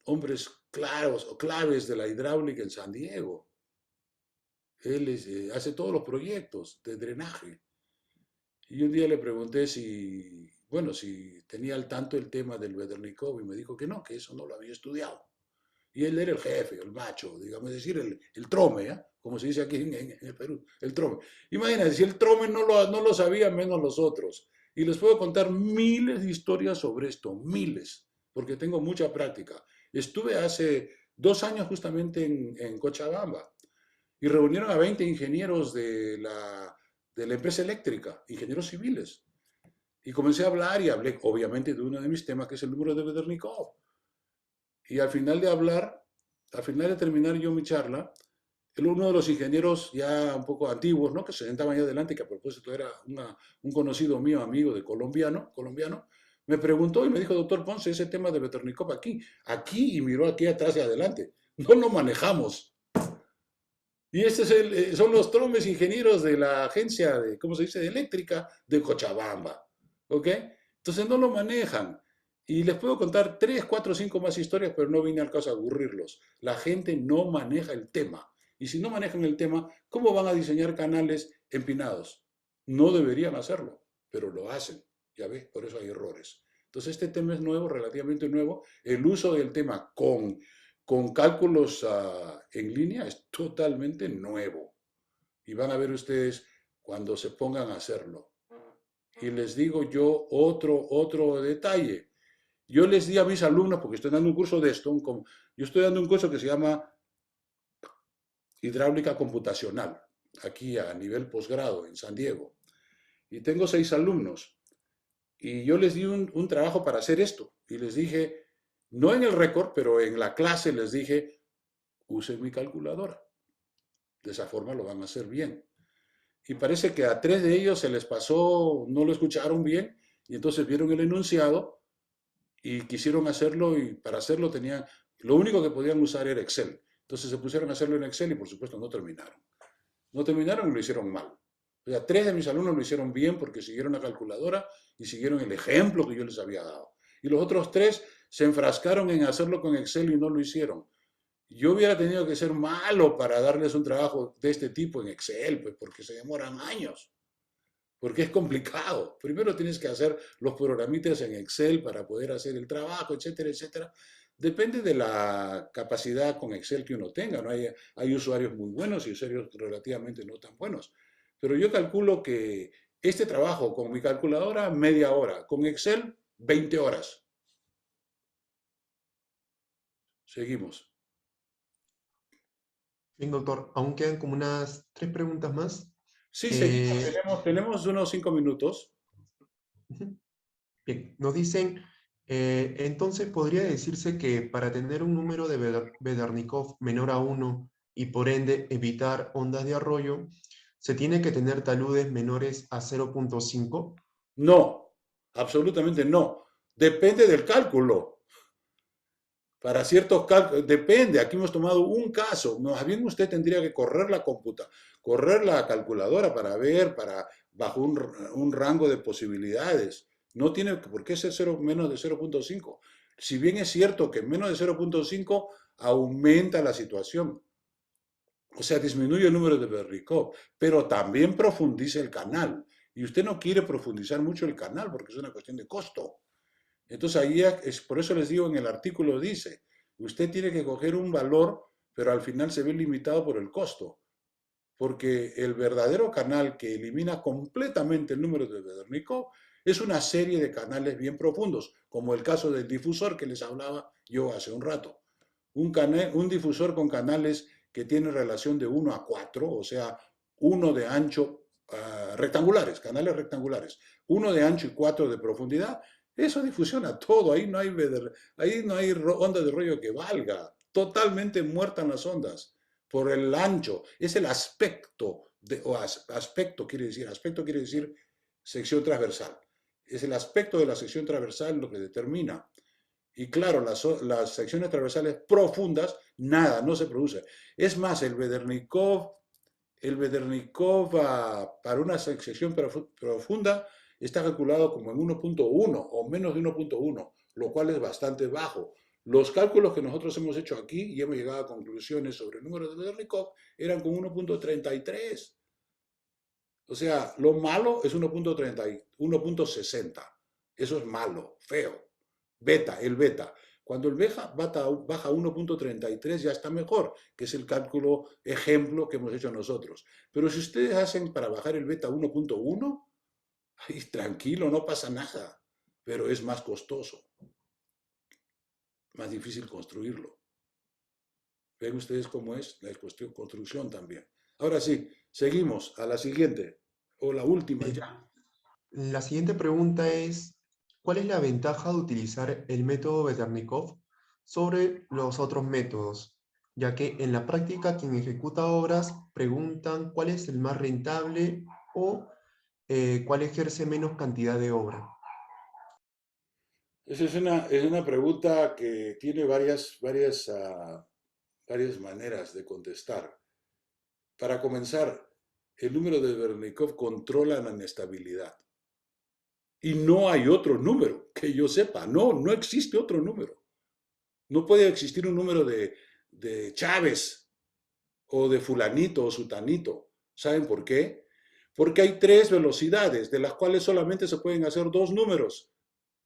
hombres claros o claves de la hidráulica en San Diego. Él hace todos los proyectos de drenaje. Y un día le pregunté si, bueno, si tenía al tanto el tema del Beternikov y me dijo que no, que eso no lo había estudiado. Y él era el jefe, el macho, digamos, es decir, el trome, ¿eh? Como se dice aquí en el Perú, el trome. Imagínense, si el trome no lo sabía, menos los otros. Y les puedo contar miles de historias sobre esto, miles, porque tengo mucha práctica. Estuve hace 2 años justamente en Cochabamba y reunieron a 20 ingenieros de la empresa eléctrica, ingenieros civiles. Y comencé a hablar y hablé, obviamente, de uno de mis temas, que es el número de Beternikov. Y al final de hablar, al final de terminar yo mi charla, uno de los ingenieros ya un poco antiguos, ¿no? Que se sentaban ahí adelante, que a propósito era un conocido mío, amigo de colombiano, me preguntó y me dijo, doctor Ponce, ese tema de Beternikov aquí, y miró aquí atrás y adelante. No lo manejamos. Y este es son los tromes ingenieros de la agencia de, ¿cómo se dice?, de eléctrica de Cochabamba. ¿Ok? Entonces no lo manejan. Y les puedo contar tres, cuatro, cinco más historias, pero no vine al caso a aburrirlos. La gente no maneja el tema. Y si no manejan el tema, ¿cómo van a diseñar canales empinados? No deberían hacerlo, pero lo hacen. Ya ves, por eso hay errores. Entonces este tema es nuevo, relativamente nuevo. El uso del tema con cálculos en línea es totalmente nuevo. Y van a ver ustedes cuando se pongan a hacerlo. Y les digo yo otro detalle. Yo les di a mis alumnos, porque estoy dando un curso de esto, yo estoy dando un curso que se llama Hidráulica Computacional, aquí a nivel posgrado en San Diego. Y tengo 6 alumnos. Y yo les di un trabajo para hacer esto. Y les dije, no en el récord, pero en la clase les dije, usen mi calculadora. De esa forma lo van a hacer bien. Y parece que a 3 de ellos se les pasó, no lo escucharon bien, y entonces vieron el enunciado y quisieron hacerlo, y para hacerlo tenían, lo único que podían usar era Excel. Entonces se pusieron a hacerlo en Excel y por supuesto no terminaron. No terminaron y lo hicieron mal. O sea, 3 de mis alumnos lo hicieron bien porque siguieron la calculadora y siguieron el ejemplo que yo les había dado. Y los otros 3 se enfrascaron en hacerlo con Excel y no lo hicieron. Yo hubiera tenido que ser malo para darles un trabajo de este tipo en Excel, pues porque se demoran años, porque es complicado. Primero tienes que hacer los programitas en Excel para poder hacer el trabajo, etcétera, etcétera. Depende de la capacidad con Excel que uno tenga, ¿no? Hay usuarios muy buenos y usuarios relativamente no tan buenos. Pero yo calculo que este trabajo con mi calculadora, media hora, con Excel, 20 horas. Seguimos. Bien, doctor, aún quedan como unas 3 preguntas más. Sí, seguimos, Eh, tenemos unos 5 minutos. ujú. Bien, nos dicen, entonces podría decirse que para tener un número de Bedarnikov menor a 1 y por ende evitar ondas de arroyo, se tiene que tener taludes menores a 0,5. No, absolutamente no. Depende del cálculo. Para ciertos cálculos, depende. Aquí hemos tomado un caso. Más bien usted tendría que correr la calculadora para ver, bajo un rango de posibilidades. No tiene por qué ser menos de 0,5. Si bien es cierto que menos de 0,5 aumenta la situación. O sea, disminuye el número de Berricov, pero también profundiza el canal. Y usted no quiere profundizar mucho el canal porque es una cuestión de costo. Entonces ahí es por eso les digo en el artículo dice, usted tiene que coger un valor, pero al final se ve limitado por el costo, porque el verdadero canal que elimina completamente el número de Bedarnikov es una serie de canales bien profundos, como el caso del difusor que les hablaba yo hace un rato. Un difusor con canales que tienen relación de 1 a 4, o sea, uno de ancho, rectangulares, canales rectangulares, uno de ancho y 4 de profundidad, eso difusiona todo, ahí no hay onda de rollo que valga, totalmente muertas las ondas por el ancho, es el aspecto, aspecto quiere decir sección transversal, es el aspecto de la sección transversal lo que determina. Y claro, las secciones transversales profundas, nada, no se produce. Es más, el Bedarnikov para una sección profunda está calculado como en 1,1 o menos de 1,1, lo cual es bastante bajo. Los cálculos que nosotros hemos hecho aquí y hemos llegado a conclusiones sobre el número de Bedarnikov eran con 1,33. O sea, lo malo es 1,30, 1,60. Eso es malo, feo. El beta. Cuando el beta baja 1,33 ya está mejor, que es el cálculo ejemplo que hemos hecho nosotros. Pero si ustedes hacen para bajar el beta 1,1, tranquilo, no pasa nada. Pero es más costoso, más difícil construirlo. ¿Ven ustedes cómo es la cuestión construcción también? Ahora sí, seguimos a la siguiente, o la última Bien, ya. la siguiente pregunta es, ¿cuál es la ventaja de utilizar el método Bedarnikov sobre los otros métodos? Ya que en la práctica quien ejecuta obras preguntan cuál es el más rentable o cuál ejerce menos cantidad de obra. Esa es una pregunta que tiene varias maneras de contestar. Para comenzar, el número de Bernikov controla la inestabilidad. Y no hay otro número que yo sepa. No, no existe otro número. No puede existir un número de Chávez o de fulanito o sutanito. ¿Saben por qué? Porque hay tres velocidades, de las cuales solamente se pueden hacer dos números.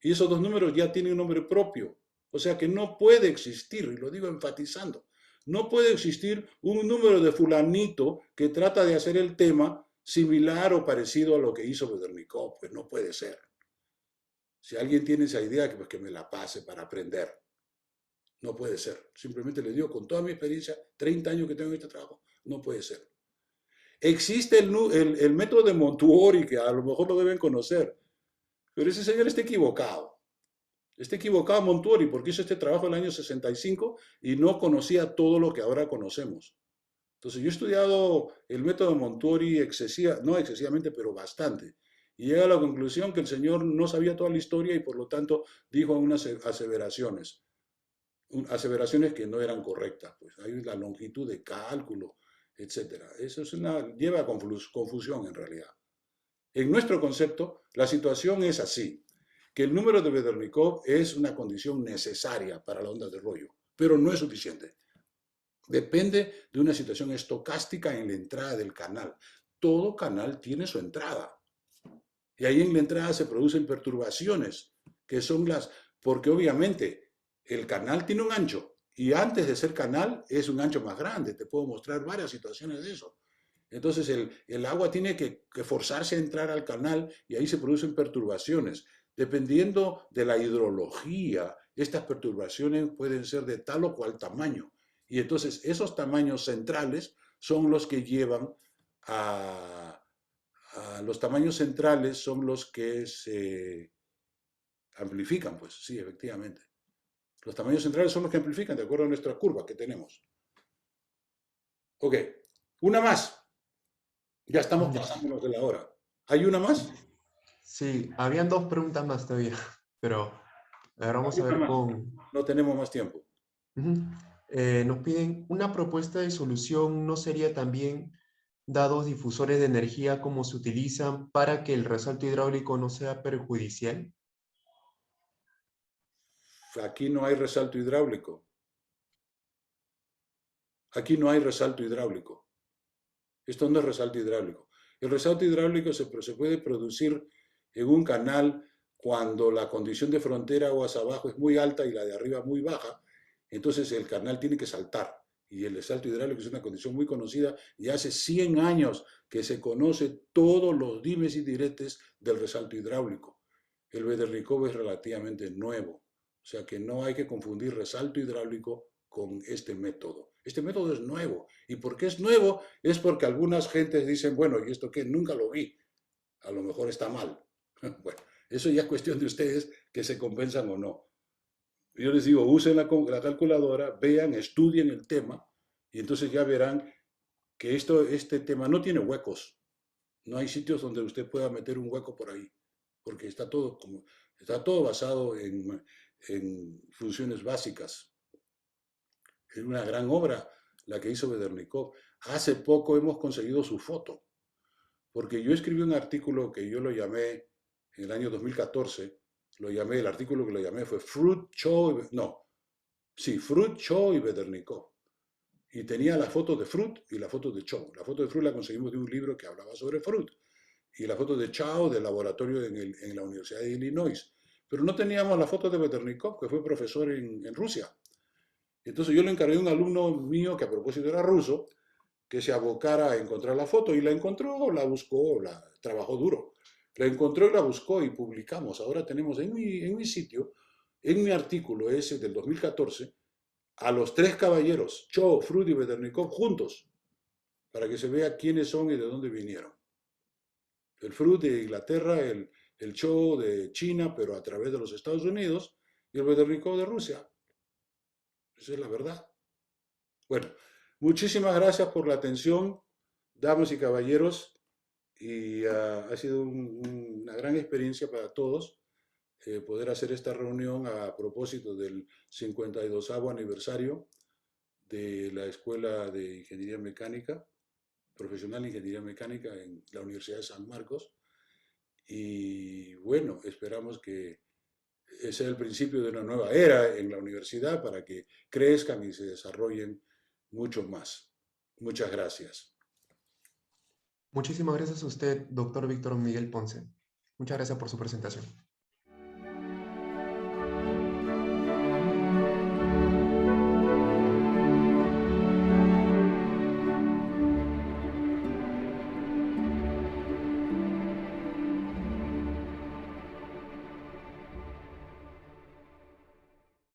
Y esos dos números ya tienen un nombre propio. O sea que no puede existir, y lo digo enfatizando, no puede existir un número de fulanito que trata de hacer el tema similar o parecido a lo que hizo Bedernikov. Pues no puede ser. Si alguien tiene esa idea, pues que me la pase para aprender. No puede ser. Simplemente le digo, con toda mi experiencia, 30 años que tengo en este trabajo, no puede ser. Existe el método de Montuori, que a lo mejor lo deben conocer, pero ese señor está equivocado. Está equivocado Montuori porque hizo este trabajo en el año 65 y no conocía todo lo que ahora conocemos. Entonces yo he estudiado el método Montuori no excesivamente, pero bastante. Y llega a la conclusión que el señor no sabía toda la historia y por lo tanto dijo unas aseveraciones que no eran correctas. Pues hay la longitud de cálculo, etcétera. Eso lleva a confusión en realidad. En nuestro concepto, la situación es así, que el número de Bedernikov es una condición necesaria para la onda de rollo, pero no es suficiente. Depende de una situación estocástica en la entrada del canal. Todo canal tiene su entrada. Y ahí en la entrada se producen perturbaciones, que son porque obviamente el canal tiene un ancho, y antes de ser canal es un ancho más grande. Te puedo mostrar varias situaciones de eso. Entonces el agua tiene que forzarse a entrar al canal y ahí se producen perturbaciones. Dependiendo de la hidrología, estas perturbaciones pueden ser de tal o cual tamaño. Y entonces esos tamaños centrales son los que llevan los tamaños centrales son los que se amplifican, pues sí, efectivamente. Los tamaños centrales son los que amplifican, de acuerdo a nuestra curva que tenemos. Ok, una más. Ya estamos Ya. pasándonos de la hora. ¿Hay una más? Sí, habían dos preguntas más todavía, pero ahora vamos Hay a una ver más. con... No tenemos más tiempo. Ujú. Nos piden, ¿una propuesta de solución no sería también dados difusores de energía como se utilizan para que el resalto hidráulico no sea perjudicial? Aquí no hay resalto hidráulico. Aquí no hay resalto hidráulico. Esto no es resalto hidráulico. El resalto hidráulico se puede producir en un canal cuando la condición de frontera aguas abajo es muy alta y la de arriba muy baja. Entonces el canal tiene que saltar. Y el resalto hidráulico es una condición muy conocida y hace 100 años que se conoce todos los dimes y diretes del resalto hidráulico. El Bedernikov es relativamente nuevo. O sea que no hay que confundir resalto hidráulico con este método. Este método es nuevo. ¿Y por qué es nuevo? Es porque algunas gentes dicen, bueno, ¿y esto qué? Nunca lo vi. A lo mejor está mal. Bueno, eso ya es cuestión de ustedes que se compensan o no. Yo les digo, usen la calculadora, vean, estudien el tema y entonces ya verán que este tema no tiene huecos. No hay sitios donde usted pueda meter un hueco por ahí, porque está todo basado en funciones básicas. Es una gran obra la que hizo Bedernikov. Hace poco hemos conseguido su foto, porque yo escribí un artículo que yo lo llamé en el año 2014, el artículo que lo llamé fue Fruit, Cho, no, sí, Fruit, Cho y Bedernikov. Y tenía la foto de Fruit y la foto de Cho. La foto de Fruit la conseguimos de un libro que hablaba sobre Fruit y la foto de Chao del laboratorio en la Universidad de Illinois. Pero no teníamos la foto de Bedernikov, que fue profesor en Rusia. Entonces yo le encargué a un alumno mío, que a propósito era ruso, que se abocara a encontrar la foto y la encontró, la buscó, trabajó duro. La encontró y la buscó y publicamos. Ahora tenemos en mi sitio, en mi artículo ese del 2014, a los tres caballeros, Cho, Fruit y Bedernikov, juntos, para que se vea quiénes son y de dónde vinieron. El Fruit de Inglaterra, el Cho de China, pero a través de los Estados Unidos, y el Bedernikov de Rusia. Esa es la verdad. Bueno, muchísimas gracias por la atención, damas y caballeros, y ha sido una gran experiencia para todos poder hacer esta reunión a propósito del 52º aniversario de la Escuela de Ingeniería Mecánica. profesional de ingeniería mecánica en la Universidad de San Marcos. Y bueno, esperamos que sea el principio de una nueva era en la universidad para que crezcan y se desarrollen mucho más. Muchas gracias. Muchísimas gracias a usted, doctor Víctor Miguel Ponce. Muchas gracias por su presentación.